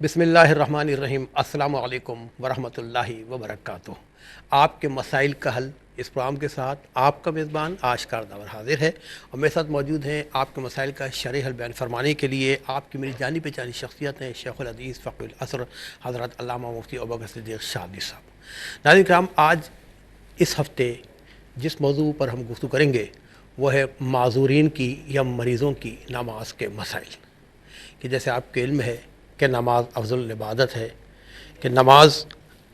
بسم اللہ الرحمن الرحیم۔ السلام علیکم ورحمۃ اللہ وبرکاتہ۔ آپ کے مسائل کا حل اس پروگرام کے ساتھ آپ کا میزبان آشکار داور حاضر ہے، اور میرے ساتھ موجود ہیں آپ کے مسائل کا شرح حل بیان فرمانے کے لیے آپ کی میری جانی پہچانی شخصیت ہیں شیخ الحدیث فقیہ العصر حضرت علامہ مفتی ابوبکر صدیق شادلی صاحب۔ ناظرین کرام، آج اس ہفتے جس موضوع پر ہم گفتگو کریں گے وہ ہے معذورین کی یا مریضوں کی نماز کے مسائل، کہ جیسے آپ کے علم ہے کہ نماز افضل العبادت ہے، کہ نماز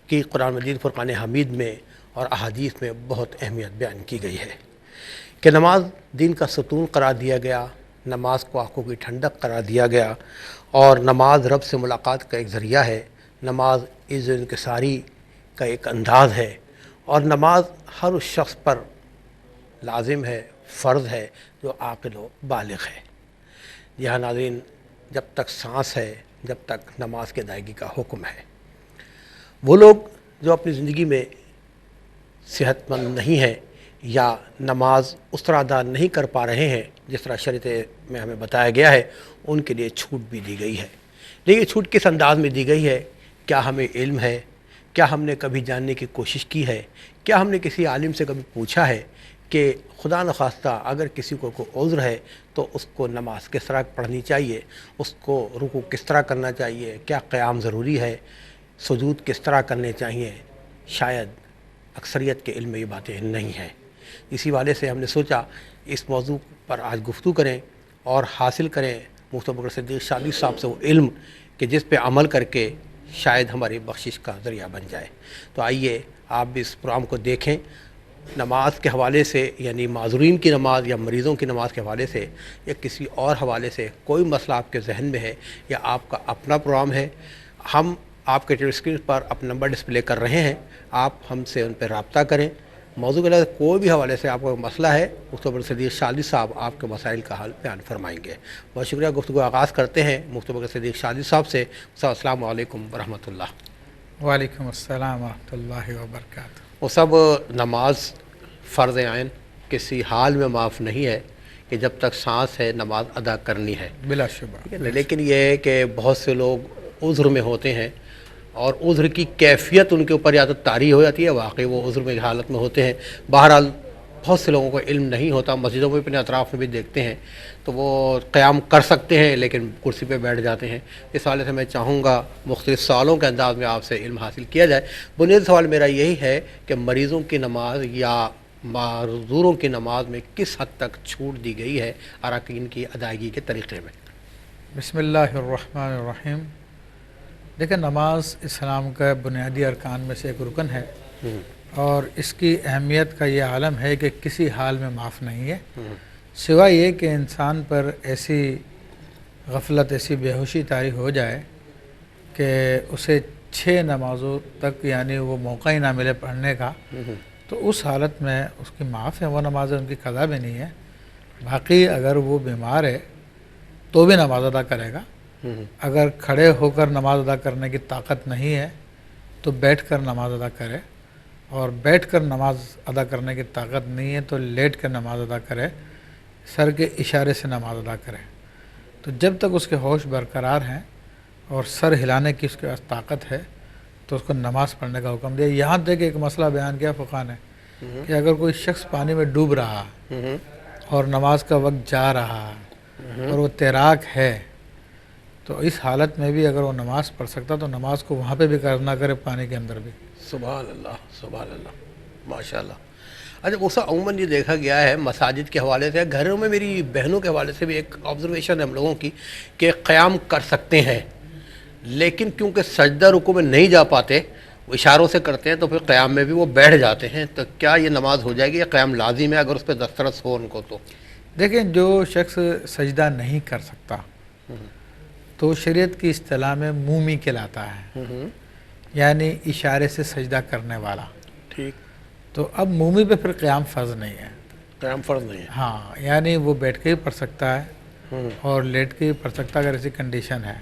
کی قرآن مجید فرقان حمید میں اور احادیث میں بہت اہمیت بیان کی گئی ہے، کہ نماز دین کا ستون قرار دیا گیا، نماز کو آنکھوں کی ٹھنڈک قرار دیا گیا، اور نماز رب سے ملاقات کا ایک ذریعہ ہے، نماز عز و انکساری کا ایک انداز ہے، اور نماز ہر اس شخص پر لازم ہے، فرض ہے جو عاقل و بالغ ہے۔ یہاں ناظرین، جب تک سانس ہے جب تک نماز کی ادائیگی کا حکم ہے۔ وہ لوگ جو اپنی زندگی میں صحت مند نہیں ہیں یا نماز اس طرح ادا نہیں کر پا رہے ہیں جس طرح شریعت میں ہمیں بتایا گیا ہے، ان کے لیے چھوٹ بھی دی گئی ہے۔ لیکن چھوٹ کس انداز میں دی گئی ہے؟ کیا ہمیں علم ہے؟ کیا ہم نے کبھی جاننے کی کوشش کی ہے؟ کیا ہم نے کسی عالم سے کبھی پوچھا ہے کہ خدا نخواستہ اگر کسی کو کوئی عذر ہے تو اس کو نماز کس طرح پڑھنی چاہیے، اس کو رکوع کس طرح کرنا چاہیے، کیا قیام ضروری ہے، سجود کس طرح کرنے چاہیے؟ شاید اکثریت کے علم میں یہ باتیں نہیں ہیں۔ اسی والے سے ہم نے سوچا اس موضوع پر آج گفتگو کریں اور حاصل کریں مفتی ابوبکر صدیق شادلی صاحب سے وہ علم کہ جس پہ عمل کر کے شاید ہماری بخشش کا ذریعہ بن جائے۔ تو آئیے آپ بھی اس پروگرام کو دیکھیں، نماز کے حوالے سے، یعنی معذورین کی نماز یا مریضوں کی نماز کے حوالے سے، یا کسی اور حوالے سے کوئی مسئلہ آپ کے ذہن میں ہے یا آپ کا اپنا پروگرام ہے، ہم آپ کے ٹیلی اسکرین پر اپنا نمبر ڈسپلے کر رہے ہیں، آپ ہم سے ان پہ رابطہ کریں۔ موضوع کے لحاظ سے کوئی بھی حوالے سے آپ کو مسئلہ ہے، مفتی ابوبکر صدیق شادلی صاحب آپ کے مسائل کا حل بیان فرمائیں گے۔ بہت شکریہ۔ گفتگو آغاز کرتے ہیں مفتی ابوبکر صدیق شادلی صاحب سے۔ السلام علیکم ورحمۃ اللہ۔ وعلیکم السلام ورحمۃ اللہ وبرکاتہ۔ وہ سب نماز فرض عین کسی حال میں معاف نہیں ہے کہ جب تک سانس ہے نماز ادا کرنی ہے، بلا شبہ، ٹھیک ہے نا؟ لیکن یہ ہے کہ بہت سے لوگ عذر میں ہوتے ہیں اور عذر کی کیفیت ان کے اوپر یا تو طاری ہو جاتی ہے، واقعی وہ عذر میں حالت میں ہوتے ہیں۔ بہرحال بہت سے لوگوں کو علم نہیں ہوتا، مسجدوں میں اپنے اطراف میں بھی دیکھتے ہیں تو وہ قیام کر سکتے ہیں لیکن کرسی پہ بیٹھ جاتے ہیں۔ اس حوالے سے میں چاہوں گا مختلف سوالوں کے انداز میں آپ سے علم حاصل کیا جائے۔ بنیادی سوال میرا یہی ہے کہ مریضوں کی نماز یا معذوروں کی نماز میں کس حد تک چھوٹ دی گئی ہے اراکین کی ادائیگی کے طریقے میں؟ بسم اللہ الرحمن الرحیم۔ دیکھیں، نماز اسلام کا بنیادی ارکان میں سے ایک رکن ہے، اور اس کی اہمیت کا یہ عالم ہے کہ کسی حال میں معاف نہیں ہے، سوائے یہ کہ انسان پر ایسی غفلت، ایسی بے ہوشی طاری ہو جائے کہ اسے 6 نمازوں تک یعنی وہ موقع ہی نہ ملے پڑھنے کا، تو اس حالت میں اس کی معاف ہے، وہ نمازیں ان کی قضا بھی نہیں ہے۔ باقی اگر وہ بیمار ہے تو بھی نماز ادا کرے گا، اگر کھڑے ہو کر نماز ادا کرنے کی طاقت نہیں ہے تو بیٹھ کر نماز ادا کرے، اور بیٹھ کر نماز ادا کرنے کی طاقت نہیں ہے تو لیٹ کر نماز ادا کرے، سر کے اشارے سے نماز ادا کرے۔ تو جب تک اس کے ہوش برقرار ہیں اور سر ہلانے کی اس کے پاس طاقت ہے تو اس کو نماز پڑھنے کا حکم دیا۔ یہاں تک ایک مسئلہ بیان کیا فقہ نے کہ اگر کوئی شخص پانی میں ڈوب رہا اور نماز کا وقت جا رہا اور وہ تیراک ہے تو اس حالت میں بھی اگر وہ نماز پڑھ سکتا تو نماز کو وہاں پہ بھی کرنا کرے، پانی کے اندر بھی۔ سبحان اللہ، سبحان اللہ، ماشاء اللہ۔ اچھا، وہ سب عموماً یہ دیکھا گیا ہے مساجد کے حوالے سے، گھروں میں میری بہنوں کے حوالے سے بھی ایک آبزرویشن ہے ہم لوگوں کی کہ قیام کر سکتے ہیں لیکن کیونکہ سجدہ رکوع میں نہیں جا پاتے، وہ اشاروں سے کرتے ہیں تو پھر قیام میں بھی وہ بیٹھ جاتے ہیں، تو کیا یہ نماز ہو جائے گی یا قیام لازم ہے اگر اس پہ دسترس ہو ان کو؟ تو دیکھیں، جو شخص سجدہ نہیں کر سکتا تو شریعت کی اصطلاح میں مومی کہلاتا ہے، یعنی اشارے سے سجدہ کرنے والا۔ ٹھیک، تو اب مومی پہ پھر قیام فرض نہیں ہے، قیام فرض نہیں ہے۔ ہاں، یعنی وہ بیٹھ کے ہی پڑھ سکتا ہے اور لیٹ کے ہی پڑھ سکتا ہے اگر ایسی کنڈیشن ہے۔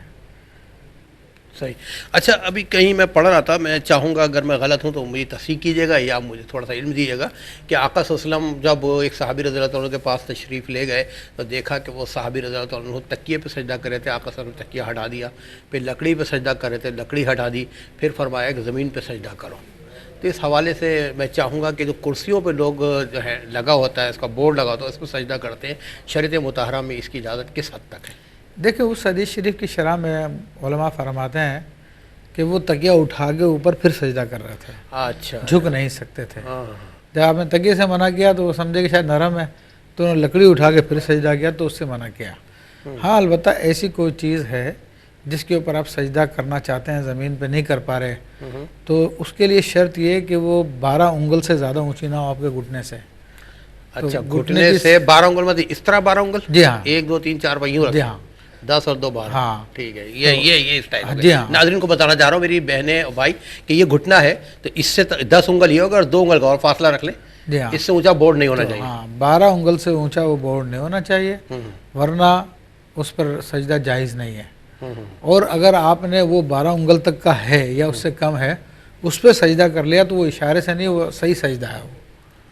صحیح. اچھا ابھی کہیں میں پڑھ رہا تھا, میں چاہوں گا اگر میں غلط ہوں تو مجھے تصحیح کیجیے گا یا مجھے تھوڑا سا علم دیجیے گا کہ آقا صلی اللہ علیہ وسلم جب ایک صحابی رضی اللہ عنہ کے پاس تشریف لے گئے تو دیکھا کہ وہ صحابی رضی اللہ عنہ تکیے پہ سجدہ کر رہے تھے, آقا صلی اللہ علیہ وسلم تکیہ ہٹا دیا, پھر لکڑی پہ سجدہ کر رہے تھے, لکڑی ہٹا دی, پھر فرمایا کہ زمین پہ سجدہ کرو. تو اس حوالے سے میں چاہوں گا کہ جو کرسیوں پہ لوگ جو ہے لگا ہوتا ہے, اس کا بورڈ لگا ہوتا ہے, اس پہ سجدہ کرتے ہیں, شریعت مطہرہ میں اس کی اجازت کس حد تک ہے؟ دیکھیں اس حدیث شریف کی شرح میں علماء فرماتے ہیں کہ وہ تکیہ اٹھا کے اوپر پھر سجدہ کر رہے تھے, اچھا جھک نہیں سکتے تھے. ہاں جب آپ نے تکیے سے منع کیا تو وہ سمجھے کہ شاید نرم ہے, تو انہوں نے لکڑی اٹھا کے پھر سجدہ کیا تو اس سے منع کیا. ہاں البتہ ایسی کوئی چیز ہے جس کے اوپر آپ سجدہ کرنا چاہتے ہیں, زمین پہ نہیں کر پا رہے, تو اس کے لیے شرط یہ کہ وہ 12 انگل سے زیادہ اونچی نہ ہو آپ کے گھٹنے سے. اچھا گھٹنے سے 12 انگل مطلب اس طرح 12 انگل؟ جی ہاں, 1 2 3 4 یوں جی رکھیں, ہاں 10 اور 2 12. ہاں ٹھیک ہے, یہ اسٹائل ہو جی گیا. ہاں. ناظرین کو بتانا چاہ رہا ہوں میری بہنیں اور بھائی کہ یہ گھٹنا ہے تو اس سے 10 انگل یہ ہوگا اور 2 انگل کا اور فاصلہ رکھ لیں, جی ہاں, اس سے اونچا بورڈ نہیں ہونا چاہیے. ہاں 12 انگل سے اونچا وہ بورڈ نہیں ہونا چاہیے, ورنہ اس پر سجدہ جائز نہیں ہے. اور اگر آپ نے وہ 12 انگل تک کا ہے یا اس سے کم ہے اس پہ سجدہ کر لیا تو وہ اشارے سے نہیں, وہ صحیح سجدہ ہے وہ.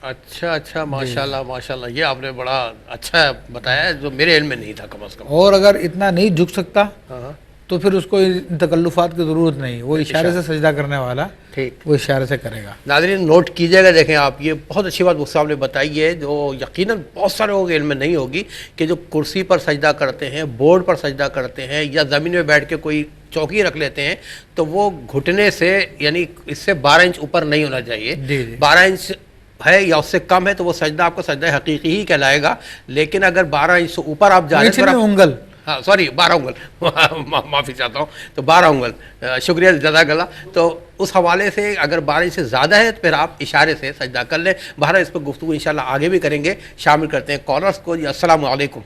اچھا اچھا, ماشاءاللہ ماشاءاللہ, یہ آپ نے بڑا اچھا بتایا ہے جو میرے علم میں نہیں تھا کم از کم. اور اگر اتنا نہیں جھک سکتا ہاں تو پھر اس کو ان تکلفات کی ضرورت نہیں, وہ اشارے سے سجدہ کرنے والا ٹھیک, وہ اشارے سے کرے گا. ناظرین نوٹ کیجیے گا. دیکھیں آپ, یہ بہت اچھی بات مفتی صاحب نے بتائی ہے جو یقیناً بہت سارے لوگوں کے علم میں نہیں ہوگی کہ جو کرسی پر سجدہ کرتے ہیں, بورڈ پر سجدہ کرتے ہیں یا زمین میں بیٹھ کے کوئی چوکی رکھ لیتے ہیں تو وہ گھٹنے سے یعنی اس سے 12 انچ اوپر نہیں ہونا چاہیے. 12 انچ ہے یا اس سے کم ہے تو وہ سجدہ آپ کو سجدہ حقیقی ہی کہلائے گا. لیکن اگر 12 انچ سے اوپر آپ جا رہے ہیں, انگل, ہاں سوری 12 انگل, معافی چاہتا ہوں, تو 12 انگل, شکریہ جزاک اللہ. تو اس حوالے سے اگر 12 انچ سے زیادہ ہے تو پھر آپ اشارے سے سجدہ کر لیں. بہرحال اس پہ گفتگو انشاءاللہ آگے بھی کریں گے. شامل کرتے ہیں کالرز کو. جی السلام علیکم.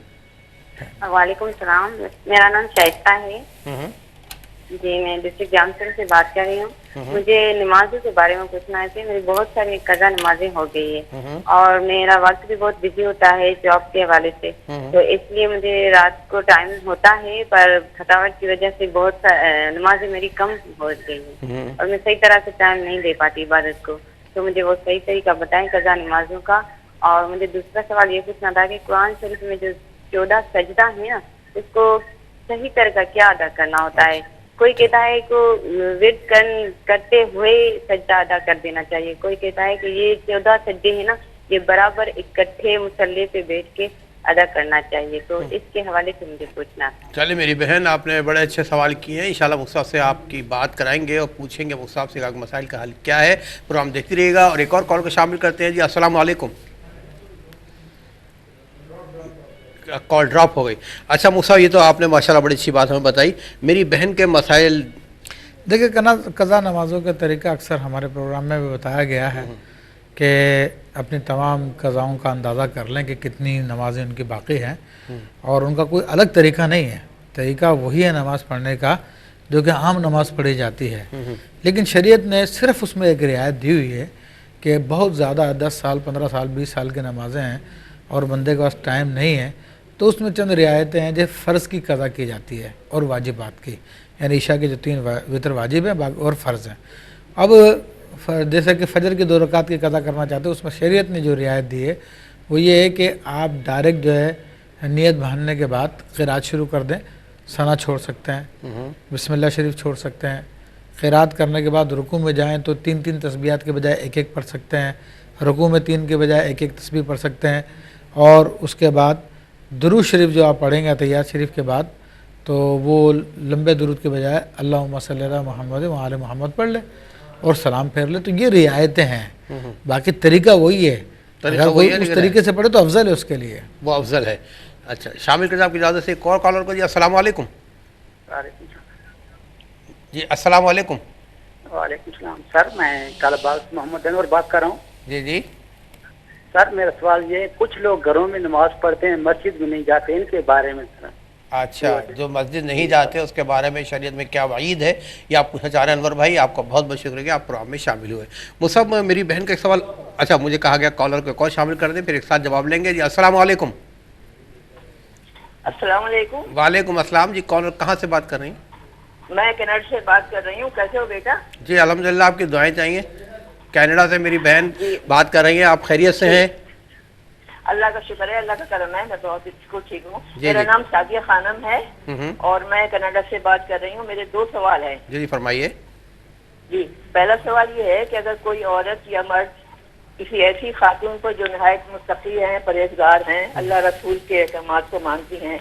وعلیکم السلام, میرا نام شائستہ ہے. جی میں ڈسٹرکٹ جام شہر سے بات کر رہی ہوں. مجھے نمازوں کے بارے میں پوچھنا ہے کہ میری بہت ساری قضا نمازیں ہو گئی ہے اور میرا وقت بھی بہت بزی ہوتا ہے جاب کے حوالے سے, تو اس لیے مجھے رات کو ٹائم ہوتا ہے پر تھکاوٹ کی وجہ سے بہت نمازیں میری کم ہو گئی ہیں اور میں صحیح طرح سے ٹائم نہیں دے پاتی عبادت کو. تو مجھے وہ صحیح طریقہ بتائیں قضا نمازوں کا. اور مجھے دوسرا سوال یہ پوچھنا تھا کہ قرآن شریف میں جو 14 سجدہ ہیں نا, اس کو صحیح طریقہ کیا ادا کرنا ہوتا ہے؟ کوئی کہتا ہے کہ ورد کرتے ہوئے سجدہ ادا کر دینا چاہیے, کوئی کہتا ہے کہ یہ 14 سجدے ہیں نا یہ برابر اکٹھے مصلی پہ بیٹھ کے ادا کرنا چاہیے. تو اس کے حوالے سے مجھے پوچھنا تھا. چلے میری بہن, آپ نے بڑے اچھے سوال کیے ہیں. انشاءاللہ مفتی صاحب سے آپ کی بات کرائیں گے اور پوچھیں گے مفتی صاحب سے کہ مسائل کا حل کیا ہے. پروگرام دیکھتے رہیے گا. اور ایک اور کال کو شامل کرتے ہیں. جی السلام علیکم. کال ڈراپ ہو گئی. اچھا مفتی صاحب, یہ تو آپ نے ماشاءاللہ بڑی اچھی بات ہمیں بتائی. میری بہن کے مسائل, دیکھیں قضا نمازوں کا طریقہ اکثر ہمارے پروگرام میں بھی بتایا گیا ہے کہ اپنی تمام قضاؤں کا اندازہ کر لیں کہ کتنی نمازیں ان کی باقی ہیں, اور ان کا کوئی الگ طریقہ نہیں ہے. طریقہ وہی ہے نماز پڑھنے کا جو کہ عام نماز پڑھی جاتی ہے, لیکن شریعت نے صرف اس میں ایک رعایت دی ہوئی ہے کہ بہت زیادہ 10 سال 15 سال 20 سال کی نمازیں ہیں اور بندے کے پاس ٹائم نہیں ہے, تو اس میں چند رعایتیں ہیں جو فرض کی قضا کی جاتی ہے اور واجبات کی, یعنی عشاء کے جو 3 وتر واجب ہیں اور فرض ہیں. اب جیسے کہ فجر کی 2 رکعت کی قضا کرنا چاہتے ہیں, اس میں شریعت نے جو رعایت دی ہے وہ یہ ہے کہ آپ ڈائریکٹ جو ہے نیت باندھنے کے بعد قرات شروع کر دیں. ثنا چھوڑ سکتے ہیں, بسم اللہ شریف چھوڑ سکتے ہیں. قرات کرنے کے بعد رکوع میں جائیں تو 3 تسبیحات کے بجائے 1 پڑھ سکتے ہیں. رکوع میں 3 کے بجائے 1 تسبیح پڑھ سکتے ہیں. اور اس کے بعد درود شریف جو آپ پڑھیں گے تحیات شریف کے بعد, تو وہ لمبے درود کے بجائے اللہم صلی علی محمد و آل محمد پڑھ لے اور سلام پھیر لے. تو یہ رعایتیں ہیں, باقی طریقہ وہی ہے. اگر کوئی اس طریقے سے پڑھے تو افضل ہے اس کے لیے, وہ افضل ہے. اچھا شامل کریں آپ کی اجازت سے ایک اور کالر کو. جی السلام علیکم. جی السلام علیکم. وعلیکم السلام. سر میں کالباغ سے محمد انور بات کر رہا ہوں. جی جی سر میرا سوال یہ ہے, کچھ لوگ گھروں میں نماز پڑھتے ہیں مسجد میں نہیں جاتے, ان کے بارے میں سر. اچھا, جو مسجد نہیں جاتے اس کے بارے میں شریعت میں کیا وعید ہے یہ آپ پوچھنا چاہ رہے ہیں انور بھائی. آپ کا بہت بہت شکریہ کہ آپ پروگرام میں شامل ہوئے. مصعب میری بہن کا ایک سوال, اچھا مجھے کہا گیا کالر کو کال شامل کر دیں پھر ایک ساتھ جواب لیں گے. جی السلام علیکم. السلام علیکم. وعلیکم السلام. جی کالر کہاں سے بات کر رہی ہیں؟ میں کینیڈا سے بات کر رہی ہوں. کیسے ہو بیٹا؟ جی الحمدللہ، آپ کی دعائیں چاہیے. کینیڈا سے میری بہن بات کر رہی ہیں. آپ خیریت سے ہیں؟ اللہ کا شکر ہے، اللہ کا کرم ہے، میں بہت بالکل ٹھیک ہوں. جی میرا جی. نام سعدیہ خانم ہے اور میں کینیڈا سے بات کر رہی ہوں. میرے 2 سوال ہیں. جی فرمائیے. جی، پہلا سوال یہ ہے کہ اگر کوئی عورت یا مرد کسی ایسی خاتون کو جو نہایت متقی ہیں، پرہیزگار ہیں، اللہ رسول کے احکامات کو مانتی ہیں،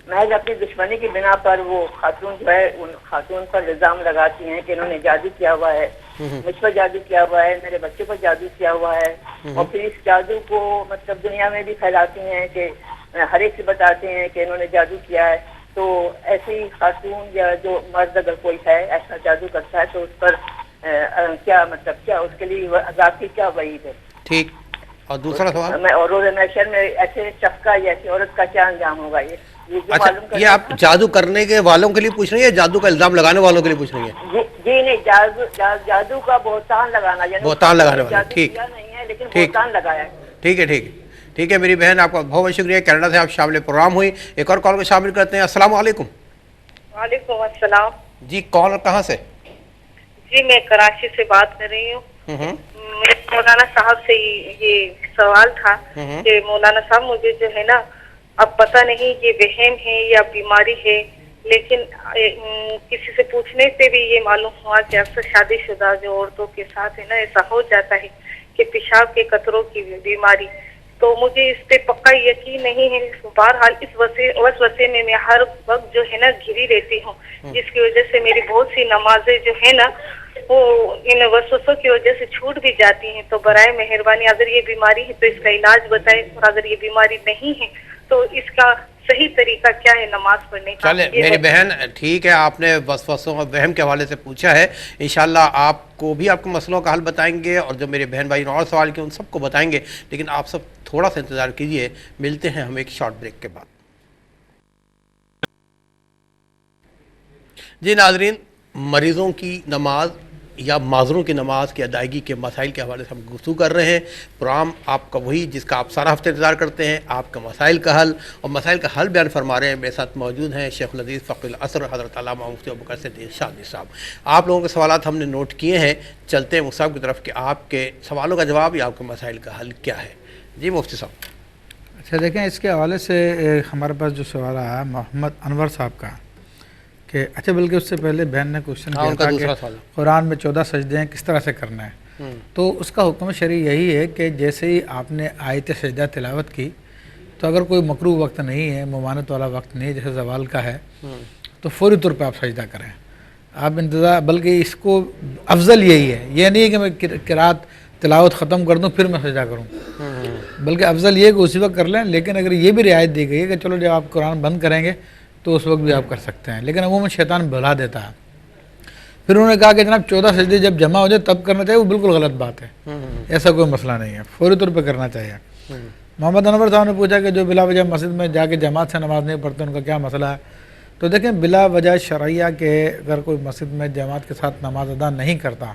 محض اپنی دشمنی کی بنا پر وہ خاتون جو ہے ان خاتون پر الزام لگاتی ہیں کہ انہوں نے جادو کیا ہوا ہے، مجھ پر جادو کیا ہوا ہے، میرے بچے پر جادو کیا ہوا ہے، اور پھر اس جادو کو مطلب دنیا میں بھی پھیلاتی ہیں کہ ہر ایک سے بتاتے ہیں کہ انہوں نے جادو کیا ہے. تو ایسی خاتون یا جو مرد اگر کوئی ہے ایسا جادو کرتا ہے تو اس پر کیا مطلب کیا اس کے لیے عذاب کی کیا وعید ہے؟ ٹھیک. اور دوسرا سوال؟ میں اور روز محشر میں ایسے شخص کا یا ایسی عورت کا کیا انجام ہوگا؟ یہ جو اچھا، معلوم کرنا یہ آپ تھا. جادو کرنے کے والوں کے لیے پوچھ رہی ہیں یا جادو کا الزام لگانے والوں کے لیے پوچھ رہی ہیں؟ جی نہیں، جادو کا بہتان لگانا، یعنی بہتان لگانے والا. جادو ٹھیک کیا نہیں ہے لیکن ٹھیک بہتان لگایا ہے. ٹھیک ہے. ٹھیک ٹھیک ہے میری بہن، آپ کا بہت بہت شکریہ. کینیڈا سے آپ شامل پروگرام ہوئی. ایک اور کال کو شامل کرتے ہیں. السلام علیکم. وعلیکم السلام. جی کون اور کہاں سے؟ جی میں کراچی سے بات کر رہی ہوں. مولانا صاحب سے یہ سوال تھا کہ مولانا صاحب مجھے جو ہے نا اب پتہ نہیں یہ وہم ہے یا بیماری ہے، لیکن کسی سے پوچھنے سے بھی یہ معلوم ہوا کہ اکثر شادی شدہ جو عورتوں کے ساتھ ہے نا ایسا ہو جاتا ہے کہ پیشاب کے قطروں کی بیماری. تو مجھے اس پہ پکا یقین نہیں ہے. بہرحال اس وسوسے میں ہر وقت جو ہے نا گھری رہتی ہوں، جس کی وجہ سے میری بہت سی نمازیں جو ہے نا وہ ان وسوسوں کی وجہ سے چھوٹ بھی جاتی ہیں. تو برائے مہربانی اگر یہ بیماری ہے تو اس کا علاج بتائیں، اور اگر یہ بیماری نہیں ہے تو اس کا صحیح طریقہ کیا ہے نماز پڑھنے کا. چلے میری بہن ٹھیک ہے، آپ نے وسوسوں اور وہم کے حوالے سے پوچھا ہے. انشاءاللہ آپ کو بھی آپ کے مسئلوں کا حل بتائیں گے، اور جو میرے بہن بھائی نے اور سوال کیے ان سب کو بتائیں گے. لیکن آپ سب تھوڑا سا انتظار کیجئے، ملتے ہیں ہم ایک شارٹ بریک کے بعد. جی ناظرین، مریضوں کی نماز یا معذوروں کی نماز کی ادائیگی کے مسائل کے حوالے سے ہم گفتگو کر رہے ہیں. پروگرام آپ کا وہی جس کا آپ سارا ہفتے انتظار کرتے ہیں، آپ کا مسائل کا حل، اور مسائل کا حل بیان فرما رہے ہیں. میرے ساتھ موجود ہیں شیخ العزیز فقیہ العصر حضرت علامہ مفتی ابوبکر صدیق شادی صاحب. آپ لوگوں کے سوالات ہم نے نوٹ کیے ہیں. چلتے ہیں مفتی صاحب کی طرف کہ آپ کے سوالوں کا جواب یا آپ کے مسائل کا حل کیا ہے. جی مفتی صاحب. اچھا دیکھیں، اس کے حوالے سے ہمارے پاس جو سوال آیا محمد انور صاحب کا کہ اچھا، بلکہ اس سے پہلے بہن نے کوشچن کیا تھا کہ قرآن میں 14 سجدے ہیں کس طرح سے کرنا ہے. تو اس کا حکم شرعی یہی ہے کہ جیسے ہی آپ نے آیت سجدہ تلاوت کی تو اگر کوئی مکروہ وقت نہیں ہے، ممانعت والا وقت نہیں ہے جیسے زوال کا ہے، تو فوری طور پہ آپ سجدہ کریں. آپ انتظار، بلکہ اس کو افضل یہی ہے، یہ نہیں ہے کہ میں قرات تلاوت ختم کر دوں پھر میں سجدہ کروں، بلکہ افضل یہ ہے کہ اسی وقت کر لیں. لیکن اگر یہ بھی رعایت دی گئی ہے کہ چلو جب آپ قرآن بند کریں گے تو اس وقت بھی آپ کر سکتے ہیں، لیکن عموماً شیطان بھلا دیتا ہے. پھر انہوں نے کہا کہ جناب 14 سجدے جب جمع ہو جائے تب کرنا چاہیے، وہ بالکل غلط بات ہے. ایسا کوئی مسئلہ نہیں ہے، فوری طور پہ کرنا چاہیے. محمد انور صاحب نے پوچھا کہ جو بلا وجہ مسجد میں جا کے جماعت سے نماز نہیں پڑھتے ان کا کیا مسئلہ ہے. تو دیکھیں، بلا وجہ شرعیہ کے اگر کوئی مسجد میں جماعت کے ساتھ نماز ادا نہیں کرتا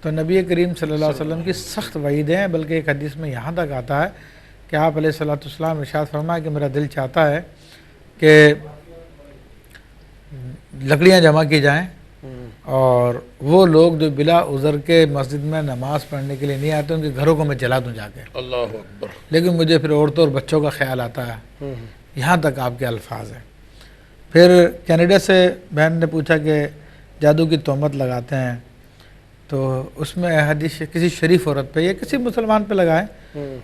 تو نبی کریم صلی اللہ علیہ وسلم کی سخت وعیدیں ہیں. بلکہ ایک حدیث میں یہاں تک آتا ہے کہ آپ علیہ الصلوۃ والسلام ارشاد فرمایا کہ میرا دل چاہتا ہے کہ لکڑیاں جمع کی جائیں اور وہ لوگ جو بلا عذر کے مسجد میں نماز پڑھنے کے لیے نہیں آتے ان کے گھروں کو میں جلا دوں جا کے. اللہ اکبر. لیکن مجھے پھر عورتوں اور بچوں کا خیال آتا ہے. یہاں تک آپ کے الفاظ ہیں. پھر کینیڈا سے بہن نے پوچھا کہ جادو کی تہمت لگاتے ہیں تو اس میں حدیث کسی شریف عورت پہ یا کسی مسلمان پہ لگائیں.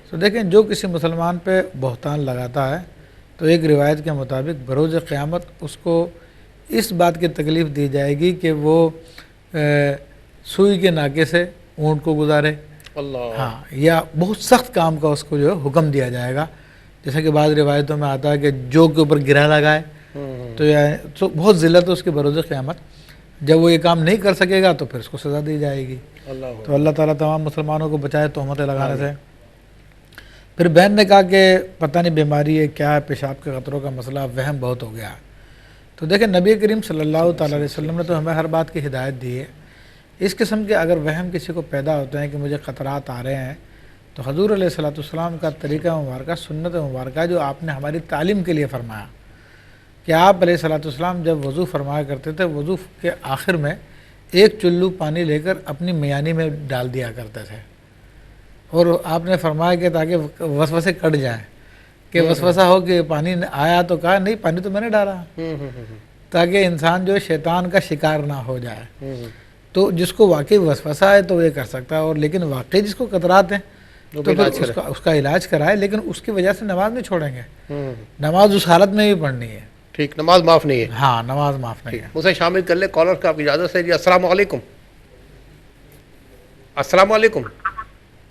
تو دیکھیں، جو کسی مسلمان پہ بہتان لگاتا ہے تو ایک روایت کے مطابق بروز قیامت اس کو اس بات کی تکلیف دی جائے گی کہ وہ سوئی کے ناکے سے اونٹ کو گزارے. اللہ. ہاں، یا بہت سخت کام کا اس کو جو ہے حکم دیا جائے گا. جیسا کہ بعض روایتوں میں آتا ہے کہ جو کے اوپر گرہ لگائے تو بہت ذلت ہے اس کے بروز قیامت. جب وہ یہ کام نہیں کر سکے گا تو پھر اس کو سزا دی جائے گی. تو اللہ تعالیٰ تمام مسلمانوں کو بچائے تہمتیں لگانے سے. پھر بہن نے کہا کہ پتہ نہیں بیماری ہے کیا ہے، پیشاب کے قطروں کا مسئلہ وہم بہت ہو گیا. تو دیکھیں، نبی کریم صلی اللہ تعالیٰ علیہ وسلم نے تو ہمیں ہر بات کی ہدایت دی ہے. اس قسم کے اگر وہم کسی کو پیدا ہوتے ہیں کہ مجھے قطرات آ رہے ہیں تو حضور علیہ الصلوۃ والسلام کا طریقہ مبارکہ، سنت مبارکہ جو آپ نے ہماری تعلیم کے لیے فرمایا کہ آپ علیہ الصلوۃ والسلام جب وضو فرمایا کرتے تھے وضو کے آخر میں ایک چلو پانی لے کر اپنی میانی میں ڈال دیا کرتے تھے، اور آپ نے فرمایا کہ تاکہ وسوسے کٹ جائیں، کہ وسوسہ ہو کہ پانی آیا تو کہا نہیں پانی تو میں نے ڈالا، تاکہ انسان جو شیطان کا شکار نہ ہو جائے۔ تو جس کو واقعی وسوسہ ہے تو وہ یہ کر سکتا ہے، اور لیکن واقعی جس کو قطرات ہیں تو پھر اس کا علاج کرائے، لیکن اس کی وجہ سے نماز نہیں چھوڑیں گے، نماز اس حالت میں بھی پڑھنی ہے۔ ٹھیک، نماز معاف نہیں ہے۔ ہاں نماز معاف نہیں ہے۔ اسے شامل کر لیں کالر کا، آپ کی اجازت سے جی۔ السلام علیکم۔ السلام علیکم۔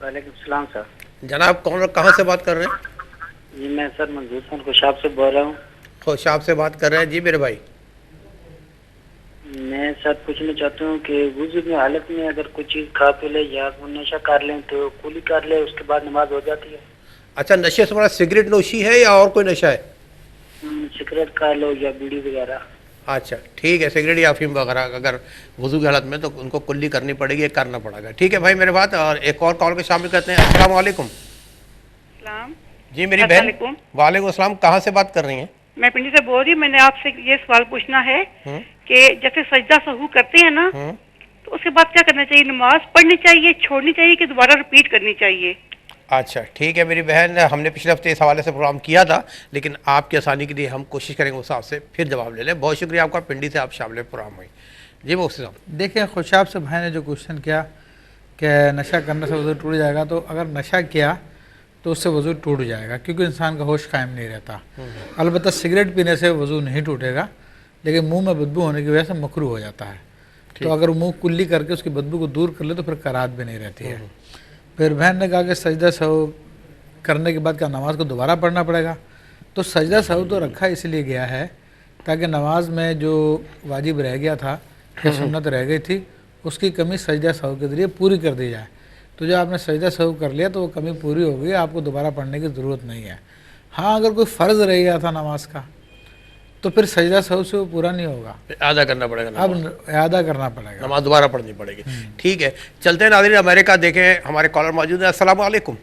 وعلیکم السلام سر۔ جناب کون اور کہاں سے بات کر رہے ہیں؟ جی میں سر منظور خان خوشاب سے بول رہا ہوں۔ خوشاب سے بات کر رہے ہیں جی میرے بھائی۔ میں سر پوچھنا چاہتا ہوں کہ وضو کی حالت میں اگر کوئی چیز کھا پی لے یا نشہ کر لیں تو کلی کر لے، اس کے بعد نماز ہو جاتی ہے؟ اچھا، نشے سے مراد سگریٹ نوشی ہے یا اور کوئی نشہ ہے؟ سگریٹ کھا لو یا بیڑی وغیرہ۔ اچھا ٹھیک ہے، سگریٹ یا افیم وغیرہ اگر وضو کی حالت میں تو ان کو کلی کرنی پڑے گی، کرنا پڑے گا۔ ٹھیک ہے بھائی میرے بات، اور ایک اور کال کو شامل کرتے ہیں۔ السلام علیکم۔ السلام جی میری بہن۔ وعلیکم السلام، کہاں سے بات کر رہی ہیں؟ میں پنڈی سے بول رہی ہوں۔ میں نے آپ سے یہ سوال پوچھنا ہے کہ جیسے سجدہ سہو کرتے ہیں نا تو اس کے بعد کیا کرنا چاہیے؟ نماز پڑھنی چاہیے، چھوڑنی چاہیے کہ دوبارہ ریپیٹ کرنی چاہیے؟ اچھا ٹھیک ہے میری بہن، ہم نے پچھلے ہفتے اس حوالے سے پروگرام کیا تھا، لیکن آپ کی آسانی کے لیے ہم کوشش کریں گے اس حساب سے پھر جواب لے لیں۔ بہت شکریہ آپ کا، پنڈی سے آپ شامل پروگرام ہوئی۔ جی مفتی صاحب۔ دیکھیں خوشاب سے بھائی نے جو کوشچن کیا کہ نشہ کرنے سے وضو ٹوٹ جائے گا، تو اگر نشہ کیا تو اس سے وضو ٹوٹ جائے گا، کیونکہ انسان کا ہوش قائم نہیں رہتا۔ البتہ سگریٹ پینے سے وضو نہیں ٹوٹے گا، لیکن منہ میں بدبو ہونے کی وجہ سے مکروہ ہو جاتا ہے، تو اگر منہ کلی کر کے اس کی بدبو کو دور کر لے تو پھر کرات بھی نہیں رہتی ہے۔ پھر بہن نے کہا کہ سجدہ سہو کرنے کے بعد کیا نماز کو دوبارہ پڑھنا پڑے گا؟ تو سجدہ سہو تو رکھا اس لیے گیا ہے تاکہ نماز میں جو واجب رہ گیا تھا یا سنت رہ گئی تھی اس کی کمی سجدہ سہو کے ذریعے پوری کر دی جائے۔ تو جو آپ نے سجدہ سہو کر لیا تو وہ کمی پوری ہو گئی، آپ کو دوبارہ پڑھنے کی ضرورت نہیں ہے۔ ہاں اگر کوئی فرض رہ گیا تھا نماز کا تو پھر سجدہ سہو سے وہ پورا نہیں ہوگا، اعادہ کرنا پڑے گا، اب اعادہ کرنا پڑے گا، نماز دوبارہ پڑھنی پڑے گی۔ ٹھیک ہے، چلتے ہیں ناظرین امریکہ، دیکھیں ہمارے کالر موجود ہیں۔ السلام علیکم۔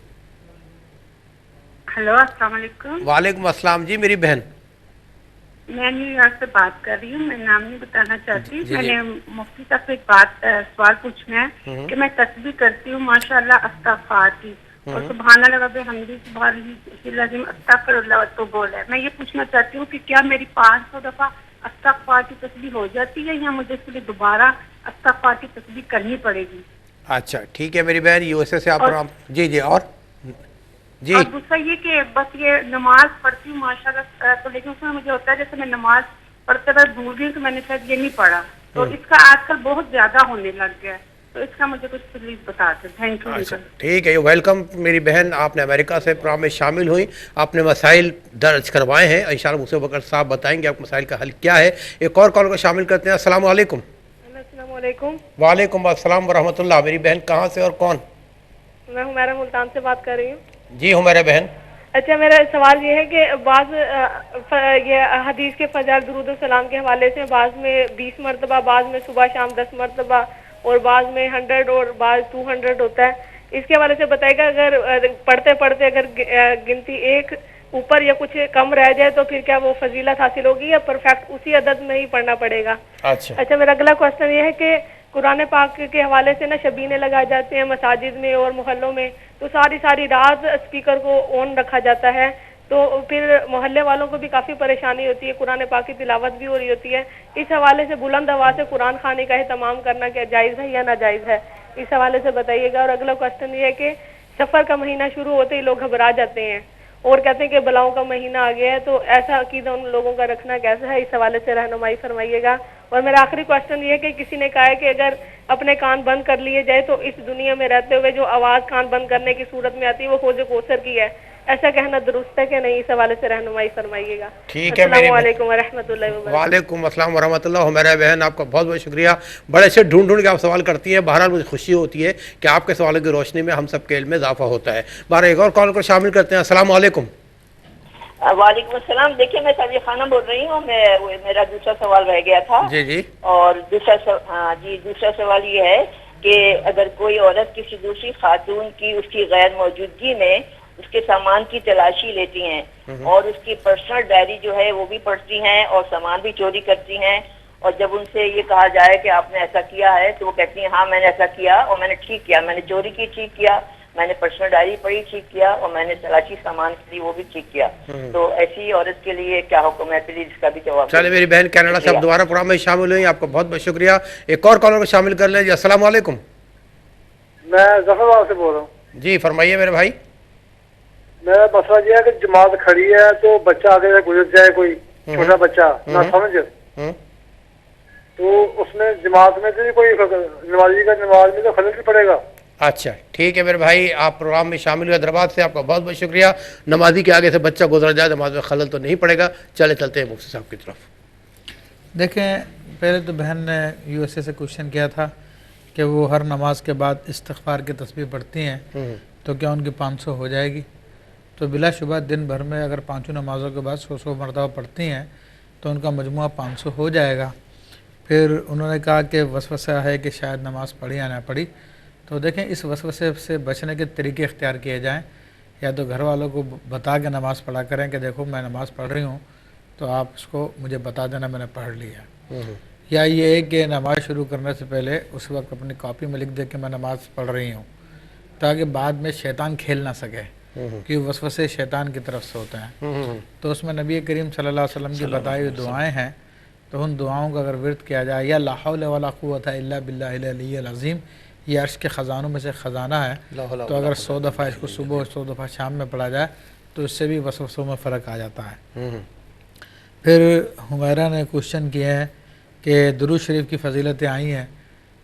ہلو السلام علیکم۔ وعلیکم السلام جی میری بہن۔ میں نیو یارک سے بات کر رہی ہوں، میں نام نہیں بتانا چاہتی۔ میں نے مفتی صاحب سے ایک سوال پوچھنا ہے کہ میں تسبیح کرتی ہوں ماشاءاللہ استغفار کی، اور سبحان اللہ و بحمدہ سبحان اللہ العظیم استغفر اللہ تو بول ہے۔ میں یہ پوچھنا چاہتی ہوں کہ کیا میری 500 دفعہ استغفار کی تسبیح ہو جاتی ہے یا مجھے اس کے لیے دوبارہ استغفار کی تسبیح کرنی پڑے گی؟ اچھا ٹھیک ہے میری بہن، یو ایس اے سے آپ جی اور جی۔ اور دوسرا یہ کہ بس یہ نماز پڑھتی ہوں ماشاءاللہ، تو لیکن اس میں مجھے ہوتا ہے جیسے میں نماز پڑھتے وقت بھول گئی تو میں نے شاید یہ نہیں پڑھا، تو اس کا آج کل بہت زیادہ ہونے لگ گیا ہے، تو اس کا مجھے کچھ پلیز بتا دیں۔ Thank you. اچھا ٹھیک ہے، ویلکم میری بہن، آپ نے امریکہ سے پروگرام میں شامل ہوئی، آپ نے مسائل درج کروائے ہیں، انشاءاللہ مجھ سے بکر صاحب بتائیں گے آپ مسائل کا حل کیا ہے۔ ایک اور کال کو شامل کرتے ہیں۔ السلام علیکم۔ السلام علیکم۔ وعلیکم السلام ورحمۃ اللہ۔ میری بہن کہاں سے اور کون؟ میں حمیرہ ملتان سے بات کر رہی ہوں۔ جی ہمارے بہن۔ اچھا، میرا سوال یہ ہے کہ بعض یہ حدیث کے فضائل درود السلام کے حوالے سے بعض میں 20 مرتبہ، بعض میں صبح شام 10 مرتبہ، اور بعض میں 100 اور بعض 200 ہوتا ہے۔ اس کے حوالے سے بتائے گا اگر پڑھتے پڑھتے اگر گنتی ایک اوپر یا کچھ کم رہ جائے تو پھر کیا وہ فضیلت حاصل ہوگی یا پرفیکٹ اسی عدد میں ہی پڑھنا پڑے گا؟ اچھا، میرا اگلا کوشچن یہ ہے کہ قرآن پاک کے حوالے سے نا شبینے لگائے جاتے ہیں مساجد میں اور محلوں میں، تو ساری رات اسپیکر کو آن رکھا جاتا ہے، تو پھر محلے والوں کو بھی کافی پریشانی ہوتی ہے، قرآن پاک کی تلاوت بھی ہو رہی ہوتی ہے۔ اس حوالے سے بلند آواز سے قرآن خوانی کا اہتمام کرنا کیا جائز ہے یا ناجائز ہے؟ اس حوالے سے بتائیے گا۔ اور اگلا کوشچن یہ ہے کہ سفر کا مہینہ شروع ہوتے ہی لوگ گھبرا جاتے ہیں اور کہتے ہیں کہ بلاؤں کا مہینہ آ گیا ہے، تو ایسا عقیدہ ان لوگوں کا رکھنا کیسا ہے؟ اس حوالے سے رہنمائی فرمائیے گا۔ اور میرا آخری کوشچن یہ ہے کہ کسی نے کہا ہے کہ اگر اپنے کان بند کر لیے جائے تو اس دنیا میں رہتے ہوئے جو آواز کان بند کرنے کی صورت میں آتی ہے وہ حوض کوثر کی ہے، ایسا کہنا درست ہے کہ نہیں؟ اس حوالے سے رہنمائی فرمائیے گا۔ ٹھیک ہے، السلام علیکم ورحمۃ اللہ وبرکاتہ۔ وعلیکم السلام ورحمۃ اللہ۔ ہمارا بہن آپ کا بہت بہت شکریہ، بڑے سے ڈھونڈ کے آپ سوال کرتی ہیں، بہرحال مجھے خوشی ہوتی ہے کہ آپ کے سوالوں کی روشنی میں ہم سب کے علم میں اضافہ ہوتا ہے۔ بہرحال ایک اور کال کو شامل کرتے ہیں۔ السلام علیکم۔ وعلیکم السلام۔ دیکھیے میں سبھی خانہ بول رہی ہوں، میرا دوسرا سوال رہ گیا تھا۔ جی اور دوسرا سوال یہ ہے کہ اگر کوئی عورت کسی دوسری خاتون کی اس کی غیر موجودگی میں اس کے سامان کی تلاشی لیتی ہیں اور اس کی پرسنل ڈائری جو ہے وہ بھی پڑھتی ہیں اور سامان بھی چوری کرتی ہیں، اور جب ان سے یہ کہا جائے کہ آپ نے ایسا کیا ہے تو وہ کہتی ہیں ہاں میں نے ایسا کیا اور میں نے ٹھیک کیا، میں نے چوری کی ٹھیک کیا، میں نے پرسنل ڈائری پڑھی ٹھیک کیا، اور میں نے تلاشی سامان لی وہ بھی ٹھیک کیا. تو ایسی عورت کے لیے کیا حکم ہے؟ پلیز اس کا بھی جواب. چلے میری بہن کینیڈا سے آپ دوبارہ پروگرام میں شامل ہوئی، آپ کا بہت بہت شکریہ. ایک اور کالر کو شامل کر لیں جی. السلام علیکم. میں ظفر آباد سے بول رہا ہوں. جی فرمائیے میرے بھائی. میرا مسئلہ یہ ہے کہ جماعت کھڑی ہے تو بچہ آگے سے گزر جائے، کوئی چھوٹا بچہ نہ سمجھ، تو اس میں جماعت میں تو کوئی نمازی کا نماز میں تو خلل نہیں پڑے گا. اچھا ٹھیک ہے میرے بھائی، آپ پروگرام میں شامل ہوئے حیدرآباد سے، آپ کا بہت بہت شکریہ. نمازی کے آگے سے بچہ گزر جائے نماز میں خلل تو نہیں پڑے گا. چلتے ہیں مفتی صاحب کی طرف. دیکھیں پہلے تو بہن نے یو ایس اے سے کوشچن کیا تھا کہ وہ ہر نماز کے بعد استغفار کی تسبیح پڑھتی ہیں تو کیا ان کی 500 ہو جائے گی؟ تو بلا شبہ دن بھر میں اگر پانچوں نمازوں کے بعد 100 مرتبہ پڑھتی ہیں تو ان کا مجموعہ 500 ہو جائے گا. پھر انہوں نے کہا کہ وسوسہ ہے کہ شاید نماز پڑھی یا نہ پڑھی. تو دیکھیں اس وسوسے سے بچنے کے طریقے اختیار کیے جائیں. یا تو گھر والوں کو بتا کے نماز پڑھا کریں کہ دیکھو میں نماز پڑھ رہی ہوں تو آپ اس کو مجھے بتا دینا میں نے پڑھ لیا. یا یہ ہے کہ نماز شروع کرنے سے پہلے اس وقت اپنی کاپی میں لکھ دے کہ میں نماز پڑھ رہی ہوں، تاکہ بعد میں شیطان کھیل نہ سکے، کہ وسوسے شیطان کی طرف سے ہوتے ہیں. تو اس میں نبی کریم صلی اللہ علیہ وسلم کی بتائی ہوئی دعائیں ہیں، تو ان دعاؤں کا اگر ورد کیا جائے، یا لا حول ولا قوت الا باللہ العلی العظیم، یہ عرش کے خزانوں میں سے خزانہ ہے، تو اگر 100 دفعہ اس کو صبح اور 100 دفعہ شام میں پڑھا جائے تو اس سے بھی وسوسوں میں فرق آ جاتا ہے. پھر حمیرہ نے کوشچن کیا ہے کہ درود شریف کی فضیلتیں آئی ہیں.